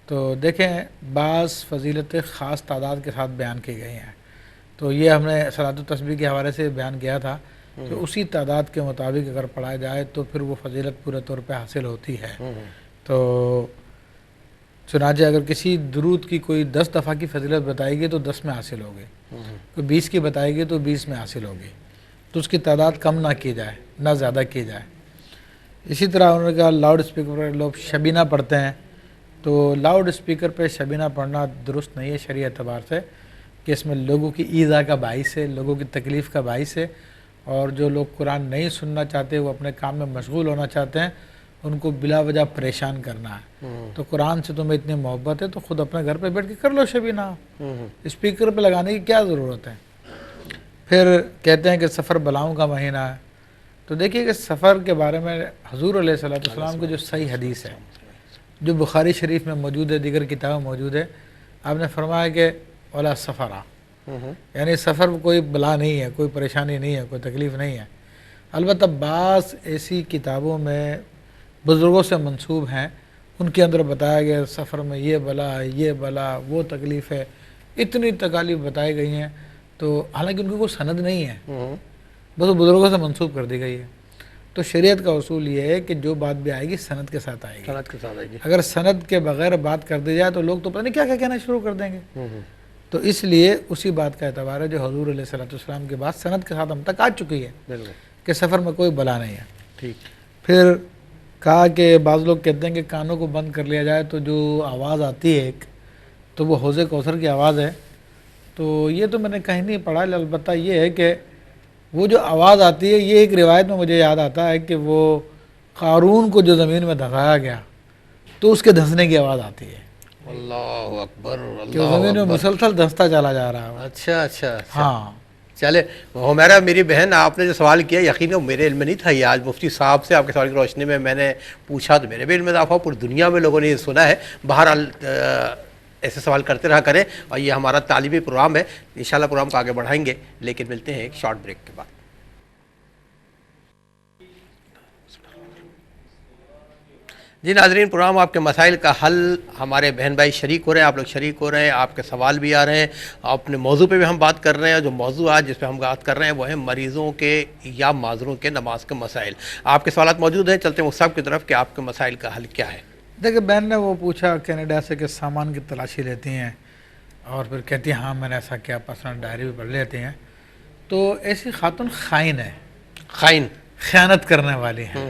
تو دیکھیں بعض فضیلتیں خاص تعداد کے ساتھ بیان کی گئی ہیں، تو یہ ہم نے صلاۃ التسبیح کے حوالے سے بیان کیا تھا کہ اسی تعداد کے مطابق اگر پڑھا جائے تو پھر وہ فضیلت پورے طور پہ حاصل ہوتی ہے. تو چنانچہ اگر کسی درود کی کوئی 10 دفعہ کی فضیلت بتائے گی تو 10 میں حاصل ہوگی، کوئی 20 کی بتائے گی تو 20 میں حاصل ہوگی. تو اس کی تعداد کم نہ کی جائے نہ زیادہ کی جائے. اسی طرح انہوں نے کہا لاؤڈ اسپیکر پر لوگ شبینہ پڑھتے ہیں، تو لاؤڈ اسپیکر پہ شبینہ پڑھنا درست نہیں ہے شرعی اعتبار سے، کہ اس میں لوگوں کی ایذا کا باعث ہے، لوگوں کی تکلیف کا باعث ہے، اور جو لوگ قرآن نہیں سننا چاہتے، وہ اپنے کام میں مشغول ہونا چاہتے ہیں، ان کو بلا وجہ پریشان کرنا ہے. تو قرآن سے تمہیں اتنی محبت ہے تو خود اپنے گھر پہ بیٹھ کے کر لو شبینہ، اسپیکر پہ لگانے کی کیا ضرورت ہے. پھر کہتے ہیں کہ سفر بلاؤں کا مہینہ ہے. تو دیکھیے کہ سفر کے بارے میں حضور علیہ السلام کی جو صحیح حدیث ہے، جو بخاری شریف میں موجود ہے، دیگر کتابیں موجود ہے، آپ نے فرمایا کہ ولا سفرا، یعنی سفر کوئی بلا نہیں ہے، کوئی پریشانی نہیں ہے، کوئی تکلیف نہیں ہے. البتہ بعض ایسی کتابوں میں بزرگوں سے منسوب ہیں، ان کے اندر بتایا گیا سفر میں یہ بلا ہے، یہ بلا، وہ تکلیف ہے، اتنی تکالیف بتائی گئی ہیں. تو حالانکہ ان کی کوئی سند نہیں ہے، بس وہ بزرگوں سے منسوب کر دی گئی ہے. تو شریعت کا اصول یہ ہے کہ جو بات بھی آئے گی سند کے ساتھ آئے گی. اگر سند کے بغیر بات کر دی جائے تو لوگ تو پتہ نہیں کیا کیا کہنا شروع کر دیں گے. تو اس لیے اسی بات کا اعتبار ہے جو حضور علیہ السلام کی بات سند کے ساتھ ہم تک آ چکی ہے کہ سفر میں کوئی بلا نہیں ہے. پھر کہا کہ بعض لوگ کہتے ہیں کہ کانوں کو بند کر لیا جائے تو جو آواز آتی ہے ایک، تو وہ حوض کوثر کی آواز ہے. تو یہ تو میں نے کہیں نہیں پڑھا، البتہ یہ ہے کہ وہ جو آواز آتی ہے، یہ ایک روایت میں مجھے یاد آتا ہے کہ وہ قارون کو جو زمین میں دھسایا گیا تو اس کے دھنسنے کی آواز آتی ہے. اللہ اکبر، کہ وہ زمین میں مسلسل دھستا چلا جا رہا ہے. اچھا. ہاں چلے حمیرہ میری بہن، آپ نے جو سوال کیا یقیناً میرے علم میں نہیں تھا یہ. آج مفتی صاحب سے آپ کے سوال کی روشنی میں نے پوچھا تو میرے بھی علم میں اضافہ ہوا، پوری دنیا میں لوگوں نے یہ سنا ہے. بہرحال ایسے سوال کرتے رہا کریں، اور یہ ہمارا تعلیمی پروگرام ہے، انشاءاللہ پروگرام کو آگے بڑھائیں گے. لیکن ملتے ہیں ایک شارٹ بریک کے بعد. جی ناظرین، پروگرام آپ کے مسائل کا حل، ہمارے بہن بھائی شریک ہو رہے ہیں، آپ لوگ شریک ہو رہے ہیں، آپ کے سوال بھی آ رہے ہیں. اپنے موضوع پہ بھی ہم بات کر رہے ہیں. جو موضوع آج جس پہ ہم بات کر رہے ہیں وہ ہے مریضوں کے یا معذوروں کے نماز کے مسائل. آپ کے سوالات موجود ہیں، چلتے ہیں اس صاحب کی طرف کہ آپ کے مسائل کا حل کیا ہے. دیکھیں بہن نے وہ پوچھا کینیڈا سے کہ سامان کی تلاشی لیتی ہیں اور پھر کہتی ہیں ہاں میں نے ایسا کیا، پرسنل ڈائری بھی پڑھ لیتے ہیں. تو ایسی خاتون خائن ہے، خیانت کرنے والی ہیں،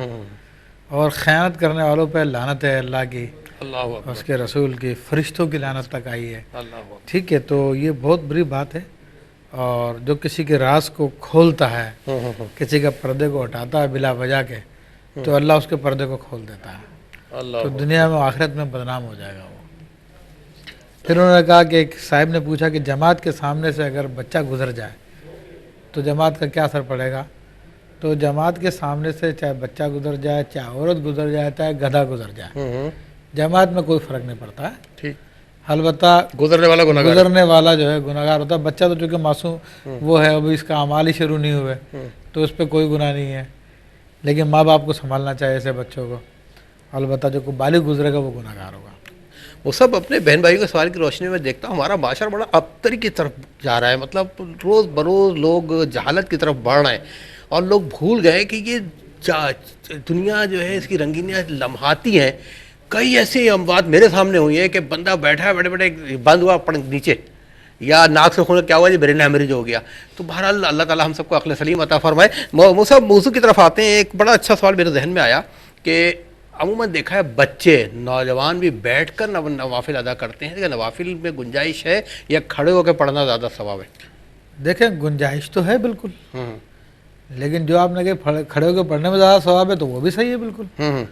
اور خیانت کرنے والوں پہ لعنت ہے اللہ کی، اس کے رسول کی، فرشتوں کی لعنت تک آئی ہے. ٹھیک ہے، تو یہ بہت بری بات ہے. اور جو کسی کے راز کو کھولتا ہے، کسی کے پردے کو ہٹاتا ہے بلا وجہ کے، تو اللہ اس کے پردے کو کھول دیتا ہے، تو دنیا میں آخرت میں بدنام ہو جائے گا وہ۔ پھر انہوں نے کہا کہ ایک صاحب نے پوچھا کہ جماعت کے سامنے سے اگر بچہ گزر جائے تو جماعت کا کیا اثر پڑے گا؟ تو جماعت کے سامنے سے چاہے بچہ گزر جائے، چاہے عورت گزر جائے، چاہے گدھا گزر جائے، جماعت میں کوئی فرق نہیں پڑتا ہے۔ ٹھیک، البتہ گزرنے والا جو ہے گناہ گار ہوتا ہے۔ بچہ تو چونکہ معصوم وہ ہے، ابھی اس کا اعمال ہی شروع نہیں ہوئے، تو اس پہ کوئی گناہ نہیں ہے، لیکن ماں باپ کو سنبھالنا چاہیے ایسے بچوں کو۔ البتہ جو کوئی بالغ گزرے گا وہ گناہ گار ہوگا۔ وہ سب اپنے بہن بھائیوں کے سوال کی روشنی میں دیکھتا ہوں ہمارا معاشرہ بڑا ابتری کی طرف جا رہا ہے، مطلب روز بروز لوگ جہالت کی طرف بڑھ رہے ہیں، اور لوگ بھول گئے کہ یہ دنیا جو ہے اس کی رنگینیاں لمحاتی ہیں۔ کئی ایسی اموات میرے سامنے ہوئی ہیں کہ بندہ بیٹھا ہے، بیٹھے بیٹھے بند ہوا پڑ نیچے، یا ناک سے خون کیا ہوا جی برین ہیمریج ہو گیا۔ تو بہرحال اللہ تعالیٰ ہم سب کو عقل سلیم عطا فرمائے۔ موضوع کی طرف آتے ہیں۔ ایک بڑا اچھا سوال میرے ذہن میں آیا کہ عموماً دیکھا ہے بچے نوجوان بھی بیٹھ کر نوافل ادا کرتے ہیں، کہ نوافل میں گنجائش ہے یا کھڑے ہو کے پڑھنا زیادہ ثواب ہے؟ دیکھیں گنجائش تو ہے بالکل، لیکن جو آپ نے کہ کھڑے ہو کے پڑھنے میں زیادہ ثواب ہے تو وہ بھی صحیح ہے بالکل۔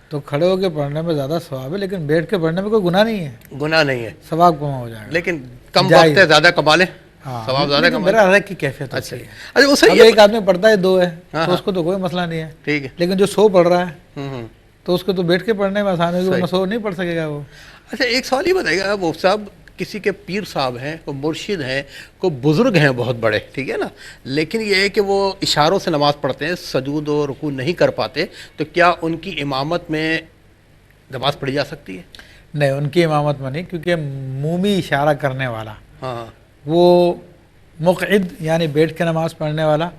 تو کھڑے ہو کے پڑھنے میں زیادہ ثواب ہے، لیکن بیٹھ کے پڑھنے میں کوئی گناہ نہیں ہے، گناہ نہیں ہے، ثواب کم ہو جائے گا، لیکن کم وقت ہے زیادہ کما لیں، ثواب زیادہ کما میرا ہر کی کیفیت ہوتی ہے۔ اچھا وہ اب صحیح ہے، ایک آدمی پڑھتا ہے 2 ہے تو اس کو تو کوئی مسئلہ نہیں ہے، ٹھیک ہے، لیکن جو 100 پڑھ رہا ہے تو اس کو تو بیٹھ کے پڑھنے میں آسان ہوگی، ورنہ 100 نہیں پڑھ سکے گا وہ۔ اچھا ایک سوال یہ بتائیے گا، وہ صاحب کسی کے پیر صاحب ہیں، کوئی مرشد ہیں، کوئی بزرگ ہیں بہت بڑے، ٹھیک ہے نا، لیکن یہ ہے کہ وہ اشاروں سے نماز پڑھتے ہیں، سجود و رکوع نہیں کر پاتے، تو کیا ان کی امامت میں نماز پڑھی جا سکتی ہے؟ نہیں، ان کی امامت میں نہیں، کیونکہ مومی اشارہ کرنے والا ہاں، وہ مقعد یعنی بیٹھ کے نماز پڑھنے والا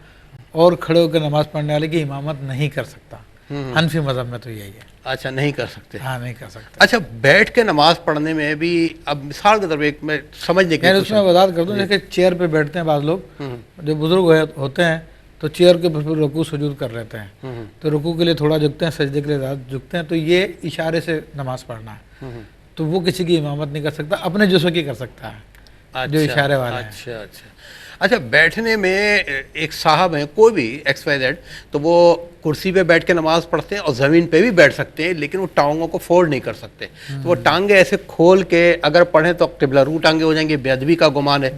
اور کھڑے ہو کے نماز پڑھنے والے کی امامت نہیں کر سکتا۔ حنفی مذہب میں تو یہی ہے۔ اچھا نہیں کر سکتے؟ ہاں نہیں کر سکتا۔ اچھا بیٹھ کے نماز پڑھنے میں بھی اب مثال کے طور پہ ایک میں سمجھنے کے میں اس میں وضاحت کر دوں کہ چیئر پہ بیٹھتے ہیں بعض لوگ، جو بزرگ ہوتے ہیں تو چیئر کے پھر رکوع سجود کر لیتے ہیں، تو رکوع کے لیے تھوڑا جھکتے ہیں، سجدے کے لیے زیادہ جھکتے ہیں، تو یہ اشارے سے نماز پڑھنا ہے، تو وہ کسی کی امامت نہیں کر سکتا، اپنے جزو کی کر سکتا ہے جو اشارے والے ہیں۔ اچھا اچھا اچھا بیٹھنے میں ایک صاحب ہیں کوئی بھی ایکس وائی زیڈ، تو وہ کرسی پہ بیٹھ کے نماز پڑھتے ہیں اور زمین پہ بھی بیٹھ سکتے ہیں، لیکن وہ ٹانگوں کو فولڈ نہیں کر سکتے، تو وہ ٹانگیں ایسے کھول کے اگر پڑھیں تو قبلہ رو ٹانگیں ہو جائیں گی، بے ادبی کا گمان ہے۔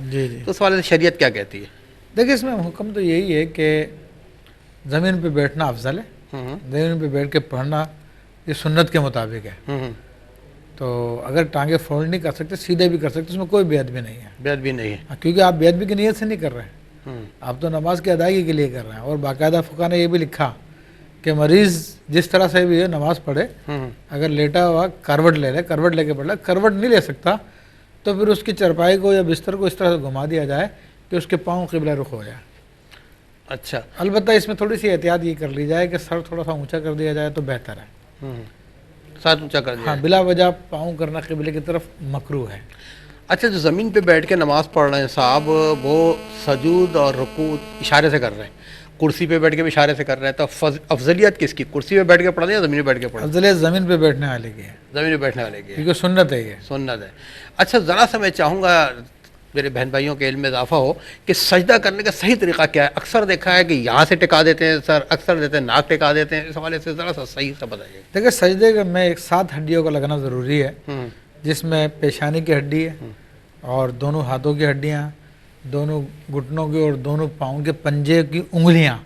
تو اس والے سے شریعت کیا کہتی ہے؟ دیکھیں اس میں حکم تو یہی ہے کہ زمین پہ بیٹھنا افضل ہے، زمین پہ بیٹھ کے پڑھنا یہ سنت کے مطابق ہے، تو اگر ٹانگیں فولڈ نہیں کر سکتے سیدھے بھی کر سکتے، اس میں کوئی بے ادبی نہیں ہے، بے ادبی نہیں ہے، کیونکہ آپ بے ادبی کی نیت سے نہیں کر رہے ہیں، آپ تو نماز کی ادائیگی کے لیے کر رہے ہیں۔ اور باقاعدہ فقہ نے یہ بھی لکھا کہ مریض جس طرح سے بھی نماز پڑھے، اگر لیٹا ہوا کروٹ لے لے، کروٹ لے کے پڑھ لے، کروٹ نہیں لے سکتا تو پھر اس کی چرپائی کو یا بستر کو اس طرح سے گھما دیا جائے کہ اس کے پاؤں قبلہ رخ ہو جائے۔ اچھا البتہ اس میں تھوڑی سی احتیاط یہ کر لی جائے کہ سر تھوڑا سا اونچا کر دیا جائے تو بہتر ہے، ساتھ اونچا کر دیا۔ ہاں بلا وجہ پاؤں کرنا قبلے کی طرف مکروہ ہے۔ اچھا جو زمین پہ بیٹھ کے نماز پڑھ رہے ہیں صاحب، وہ سجود اور رکوع اشارے سے کر رہے ہیں، کرسی پہ بیٹھ کے بھی اشارے سے کر رہے ہیں، تو افضلیت کس کی، کرسی پہ بیٹھ کے پڑھ رہے ہیں یا زمین پہ بیٹھ کے پڑھ رہے افضلیت زمین پہ بیٹھنے والے کی ہے، ہیں؟ زمین پہ بیٹھنے والے کی ہے، کیونکہ سنت ہے یہ۔ سنت ہے۔ اچھا ذرا سا میں چاہوں گا میرے بہن بھائیوں کے علم میں اضافہ ہو کہ سجدہ کرنے کا صحیح طریقہ کیا ہے؟ اکثر دیکھا ہے کہ یہاں سے ٹکا دیتے ہیں سر، اکثر دیتے ہیں ناک ٹکا دیتے ہیں، اس حوالے سے ذرا سا صحیح سا بتائیے۔ دیکھیں سجدے میں ایک 7 ہڈیوں کا لگنا ضروری ہے، جس میں پیشانی کی ہڈی ہے اور دونوں ہاتھوں کی ہڈیاں، دونوں گھٹنوں کی اور دونوں پاؤں کے پنجے کی انگلیاں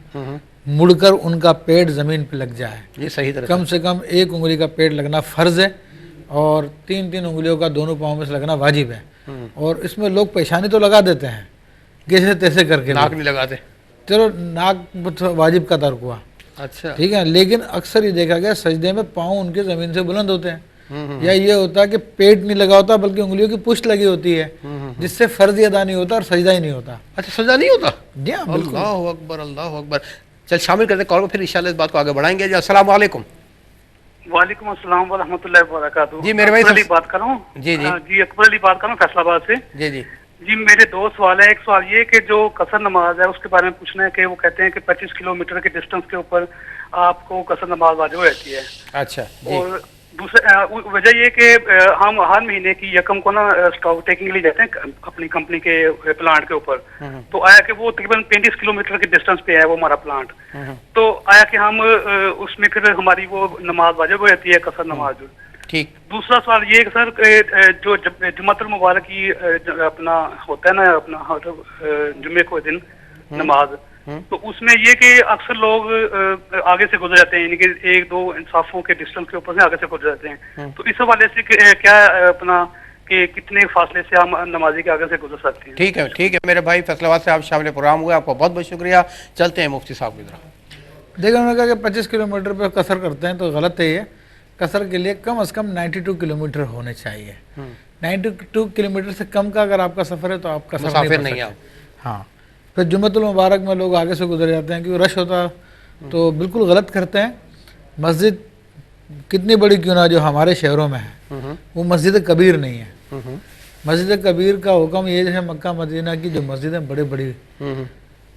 مڑ کر ان کا پیٹ زمین پہ لگ جائے۔ یہ صحیح طرح کم سے کم 1 انگلی کا پیٹ لگنا فرض ہے اور 3 انگلیوں کا دونوں پاؤں میں سے لگنا واجب ہے۔ اور اس میں لوگ پیشانی تو لگا دیتے ہیں کیسے تیسے کر کے، ناک نہیں لگاتے، چلو ناک واجب کا ترک ہوا، اچھا ٹھیک ہے، لیکن اکثر یہ دیکھا گیا سجدے میں پاؤں ان کے زمین سے بلند ہوتے ہیں، یا یہ ہوتا ہے کہ پیٹ نہیں لگا ہوتا بلکہ انگلیوں کی پشت لگی ہوتی ہے، جس سے فرض ادا نہیں ہوتا اور سجدہ ہی نہیں ہوتا۔ اچھا سجدہ نہیں ہوتا؟ جی ہاں بالکل۔ اللہ اکبر اللہ اکبر۔ چل شامل کرتے ہیں کال کو، پھر انشاءاللہ اس بات کو آگے بڑھائیں گے۔ جی السلام علیکم۔ وعلیکم السلام ورحمۃ اللہ وبرکاتہ۔ جی میرے بھائی اکبر علی بات کر رہا ہوں۔ جی جی جی اکبر علی بات کر رہا ہوں فیصل آباد سے۔ جی جی جی میرے 2 سوال ہیں۔ ایک سوال یہ کہ جو قصر نماز ہے اس کے بارے میں پوچھنا ہے کہ وہ کہتے ہیں کہ 25 کلومیٹر کے ڈسٹینس کے اوپر آپ کو قصر نماز واجب ہو جاتی ہے، اچھا جی اور وجہ یہ کہ ہم ہر مہینے کی یکم کو نا اسٹاک ٹیکنگ کے لیے جاتے ہیں اپنی کمپنی کے پلانٹ کے اوپر. تو آیا کہ وہ تقریباً 35 کلومیٹر کے ڈسٹینس پہ ہے وہ ہمارا پلانٹ. تو آیا کہ ہم اس میں پھر ہماری وہ نماز واجب ہو جاتی ہے قصر نماز. ٹھیک. دوسرا سوال یہ کہ سر جو جمعۃ المبارک کی اپنا ہوتا ہے نا اپنا جمعے کو دن نماز, تو اس میں یہ کہ اکثر لوگ آگے سے گزر جاتے ہیں, یعنی کہ ایک دو انصافوں کے ڈسٹینس کے اوپر سے آگے سے گزر جاتے ہیں. تو اس حوالے سے کیا اپنا کہ کتنے فاصلے سے ہم نمازی کے آگے سے گزر سکتے ہیں؟ ٹھیک ہے میرے بھائی فیصل آباد سے آپ شامل پروگرام ہوئے, آپ کا بہت بہت شکریہ. چلتے ہیں مفتی صاحب کی طرف. دیکھیں انہوں نے کہا کہ 25 کلومیٹر پہ قصر کرتے ہیں, تو غلط ہے. یہ قصر کے لیے کم از کم 92 کلومیٹر ہونے چاہیے. 92 کلومیٹر سے کم کا اگر آپ کا سفر ہے تو آپ کا مسافر نہیں ہے. ہاں, پھر جمعۃ المبارک میں لوگ آگے سے گزر جاتے ہیں کیونکہ رش ہوتا, تو بالکل غلط کرتے ہیں. مسجد کتنی بڑی کیوں نہ جو ہمارے شہروں میں ہے, وہ مسجد کبیر نہیں ہے. مسجد کبیر کا حکم یہ ہے مکہ مدینہ کی جو مسجدیں بڑی بڑی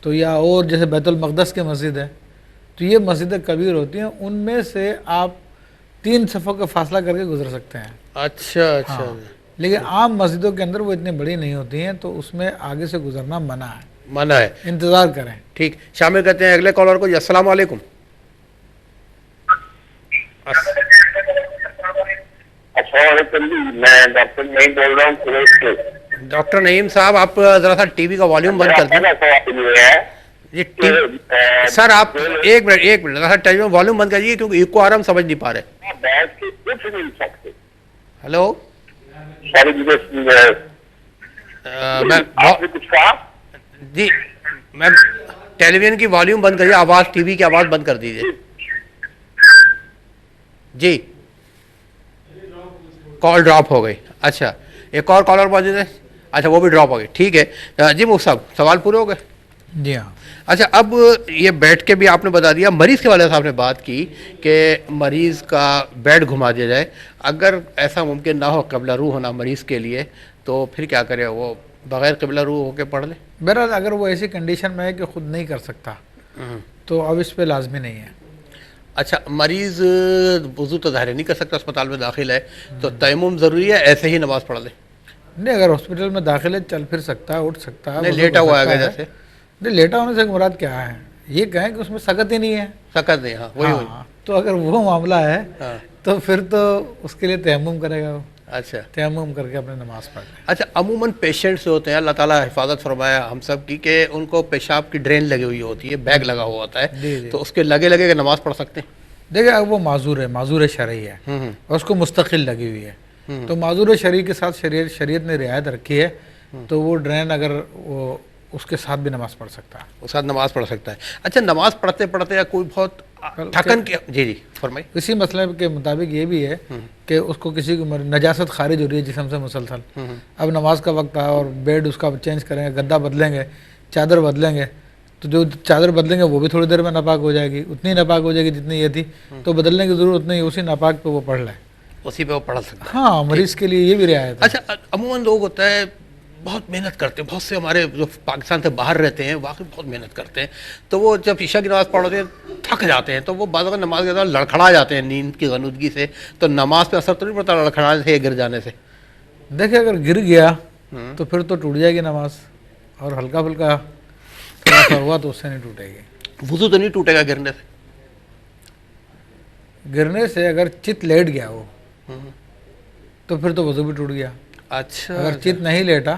تو یا اور جیسے بیت المقدس کی مسجد ہے, تو یہ مسجدیں کبیر ہوتی ہیں. ان میں سے آپ 3 صفوں کا فاصلہ کر کے گزر سکتے ہیں. اچھا. لیکن عام مسجدوں کے اندر وہ اتنی بڑی نہیں ہوتی ہیں, تو اس میں آگے سے گزرنا منع ہے. انتظار کریں. ٹھیک, شامل کرتے ہیں اگلے کالر کو. السلام علیکم. السلام علیکم جی, میں ڈاکٹر نعیم بول رہا ہوں. ڈاکٹر نعیم صاحب, آپ ذرا سا ٹی وی کا والیوم بند کر دیں. سر آپ ایک منٹ ذرا ٹی وی کا والیوم بند کریے کیونکہ ایکو آرام سمجھ نہیں پا رہے. بیٹھ کے کچھ نہیں سکتے. ہلو, آپ نے کچھ کہا جی. میں ٹیلی ویژن کی والیوم بند کریے, آواز ٹی وی کی آواز بند کر دیجیے. جی, کال ڈراپ ہو گئی. اچھا, ایک اور کالر موجود ہے. اچھا, وہ بھی ڈراپ ہو گئی. ٹھیک ہے جی مفتی صاحب, سوال پورے ہو گئے. جی ہاں. اچھا, اب یہ بیٹھ کے بھی آپ نے بتا دیا. مریض کے والے صاحب نے بات کی کہ مریض کا بیڈ گھما دیا جائے. اگر ایسا ممکن نہ ہو قبلہ رو ہونا مریض کے لیے, تو پھر کیا کرے, وہ بغیر قبلہ رو ہو کے پڑھ لے؟ بہرحال اگر وہ ایسی کنڈیشن میں ہے کہ خود نہیں کر سکتا تو اب اس پہ لازمی نہیں ہے. اچھا, مریض وضو تو ظاہر نہیں کر سکتا, اسپتال میں داخل ہے, تو تیمم ضروری ہے, ایسے ہی نماز پڑھ لے؟ نہیں, اگر ہاسپٹل میں داخل ہے چل پھر سکتا ہے, اٹھ سکتا ہے. نہیں, لیٹا ہوا ہے جیسے. نہیں, لیٹا ہونے سے مراد کیا ہے, یہ کہیں کہ اس میں سکت ہی نہیں ہے. سکت نہیں, ہاں وہی. تو اگر وہ معاملہ ہے تو پھر تو اس کے لیے تیمم کرے گا وہ. اچھا, تیمم کر کے اپنے نماز پڑھ لیں. اچھا, عموماً پیشنٹس ہوتے ہیں, اللہ تعالیٰ حفاظت فرمایا ہم سب کی, کہ ان کو پیشاب کی ڈرین لگی ہوئی ہوتی ہے, بیگ لگا ہوا ہوتا ہے, تو اس کے لگے نماز پڑھ سکتے ہیں؟ دیکھیں, اب وہ معذور شرعی ہے اور اس کو مستقل لگی ہوئی ہے, تو معذور شرعی کے ساتھ شریعت نے رعایت رکھی ہے, تو وہ ڈرین اگر وہ اس کے ساتھ بھی نماز پڑھ سکتا ہے, اس ساتھ نماز پڑھ سکتا ہے. اچھا, نماز پڑھتے پڑھتے یا کوئی بہت تھکن کے, جی فرمائیں. اسی مسئلے کے مطابق یہ بھی ہے کہ اس کو کسی کو نجاست خارج ہو رہی ہے جسم سے مسلسل, اب نماز کا وقت آیا اور بیڈ اس کا چینج کریں گے, گدا بدلیں گے, چادر بدلیں گے, تو جو چادر بدلیں گے وہ بھی تھوڑی دیر میں ناپاک ہو جائے گی, اتنی ناپاک ہو جائے گی جتنی یہ تھی, تو بدلنے کی ضرورت نہیں, اسی ناپاک پہ وہ پڑھ لیں, اسی پہ وہ پڑھ سکتا ہے. ہاں, مریض کے لیے یہ بھی رعایت ہے. اچھا, عموماً لوگ ہوتا ہے بہت محنت کرتے ہیں, بہت سے ہمارے جو پاکستان سے باہر رہتے ہیں واقعی بہت محنت کرتے ہیں, تو وہ جب عشاء کی نماز پڑھتے ہیں تھک جاتے ہیں, تو وہ بعض اوقات نماز کے دوران لڑکھڑا جاتے ہیں نیند کی غنودگی سے, تو نماز پہ اثر تو نہیں پڑتا لڑکھڑانے سے, گر جانے سے؟ دیکھیں, اگر گر گیا تو پھر تو ٹوٹ جائے گی نماز, اور ہلکا پھلکا تھوڑا سا ہوا تو اس سے نہیں ٹوٹے گی. وضو تو نہیں ٹوٹے گا گرنے سے؟ گرنے سے اگر چت لیٹ گیا وہ تو پھر تو وضو بھی ٹوٹ گیا. اچھا, اگر چت نہیں لیٹا,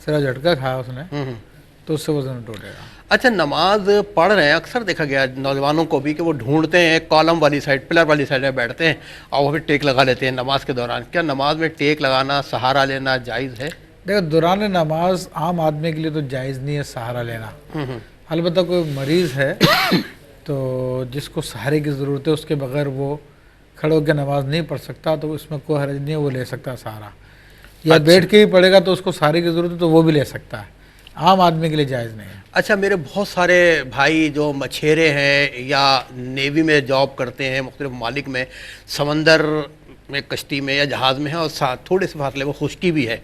سرا جھٹکا کھایا اس نے, تو اس سے وضو نہیں ٹوٹے گا. اچھا, نماز پڑھ رہے ہیں, اکثر دیکھا گیا نوجوانوں کو بھی کہ وہ ڈھونڈتے ہیں کالم والی سائڈ, پلر والی سائڈ میں بیٹھتے ہیں اور وہ پھر ٹیک لگا لیتے ہیں نماز کے دوران. کیا نماز میں ٹیک لگانا, سہارا لینا جائز ہے؟ دیکھو, دوران نماز عام آدمی کے لیے تو جائز نہیں ہے سہارا لینا. البتہ کوئی مریض ہے تو جس کو سہارے کی ضرورت ہے, اس کے بغیر وہ کھڑے ہو کے نماز نہیں پڑھ سکتا, تو اس میں کوئی حرج نہیں ہے, وہ لے سکتا سہارا, یا بیٹھ کے ہی پڑھے گا تو اس کو سہارے کی ضرورت ہے تو وہ بھی لے سکتا ہے. عام آدمی کے لیے جائز نہیں ہے. اچھا, میرے بہت سارے بھائی جو مچھیرے ہیں یا نیوی میں جاب کرتے ہیں مختلف ممالک میں, سمندر میں کشتی میں یا جہاز میں ہیں, اور ساتھ تھوڑے سے فاصلے میں خشکی بھی ہے,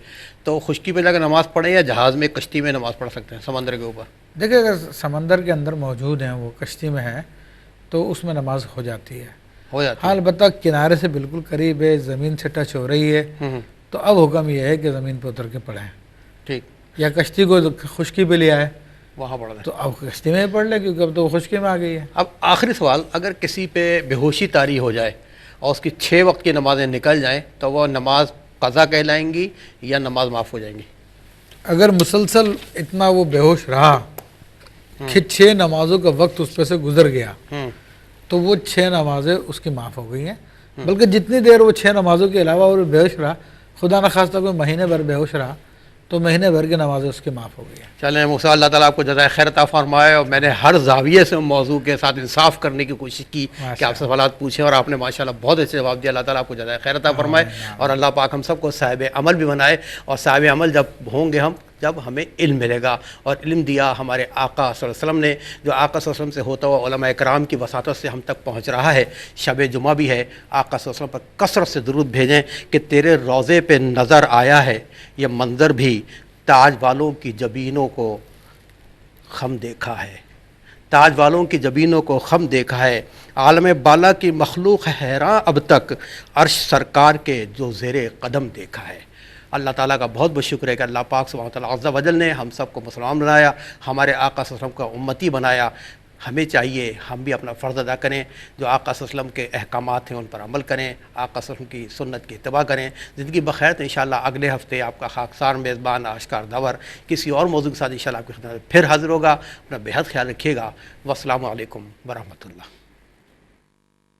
تو خشکی پہ جا کے نماز پڑھیں یا جہاز میں کشتی میں نماز پڑھ سکتے ہیں سمندر کے اوپر؟ دیکھیں, اگر سمندر کے اندر موجود ہیں, وہ کشتی میں ہے, تو اس میں نماز ہو جاتی ہے. ہو جاتی ہاں البتہ کنارے سے بالکل قریب ہے، زمین سے ٹچ ہو رہی ہے، تو اب حکم یہ ہے کہ زمین پہ اتر کے پڑھیں، ٹھیک، یا کشتی کو خشکی پہ لے آئے وہاں پڑھ لیں. تو اب کشتی میں ہی پڑھ لے، کیونکہ اب تو وہ خشکی میں آ گئی ہے. اب آخری سوال، اگر کسی پہ بے ہوشی طاری ہو جائے اور اس کی 6 وقت کی نمازیں نکل جائیں تو وہ نماز قضا کہلائیں گی یا نماز معاف ہو جائیں گی؟ اگر مسلسل اتنا وہ بے ہوش رہا کہ 6 نمازوں کا وقت اس پہ سے گزر گیا تو وہ 6 نمازیں اس کی معاف ہو گئی ہیں. بلکہ جتنی دیر وہ 6 نمازوں کے علاوہ اور بے ہوش رہا، خدا نخواستہ کوئی مہینے بھر بے ہوش رہا تو مہینے بھر کی نمازیں اس کی معاف ہو گئی ہیں. چلیں موسیٰ، اللہ تعالیٰ آپ کو جزائے خیر عطا فرمائے. اور میں نے ہر زاویے سے موضوع کے ساتھ انصاف کرنے کی کوشش کی کہ آپ سے سوالات پوچھیں، اور آپ نے ماشاءاللہ بہت اچھے جواب دیا. اللہ تعالیٰ آپ کو جزائے خیر عطا فرمائے، اور اللہ پاک ہم سب کو صاحب عمل بھی بنائے. اور صاحب عمل جب ہوں گے ہم، جب ہمیں علم ملے گا، اور علم دیا ہمارے آقا صلی اللہ علیہ وسلم نے، جو آقا صلی اللہ علیہ وسلم سے ہوتا ہوا علماء کرام کی وساطت سے ہم تک پہنچ رہا ہے. شب جمعہ بھی ہے، آقا صلی اللہ علیہ وسلم پر کثرت سے درود بھیجیں کہ تیرے روضے پہ نظر آیا ہے یہ منظر بھی، تاج والوں کی جبینوں کو خم دیکھا ہے، تاج والوں کی جبینوں کو خم دیکھا ہے. عالم بالا کی مخلوق حیراں اب تک، عرش سرکار کے جو زیر قدم دیکھا ہے. اللہ تعالیٰ کا بہت بہت شکر ہے کہ اللہ پاک سبحانہ وتعالیٰ عز و جل نے ہم سب کو مسلمان بنایا، ہمارے آقا صلی اللہ علیہ وسلم کا امتی بنایا. ہمیں چاہیے ہم بھی اپنا فرض ادا کریں، جو آقا صلی اللہ علیہ وسلم کے احکامات ہیں ان پر عمل کریں، آقا صلی اللہ علیہ وسلم کی سنت کی اتباع کریں. زندگی بخیر. تو انشاءاللہ اگلے ہفتے آپ کا خاکسار میزبان آشکار داور کسی اور موضوع کے ساتھ انشاءاللہ آپ کی خدمت میں پھر حاضر ہوگا. اپنا بے حد خیال رکھیے گا. والسلام علیکم ورحمۃ اللہ.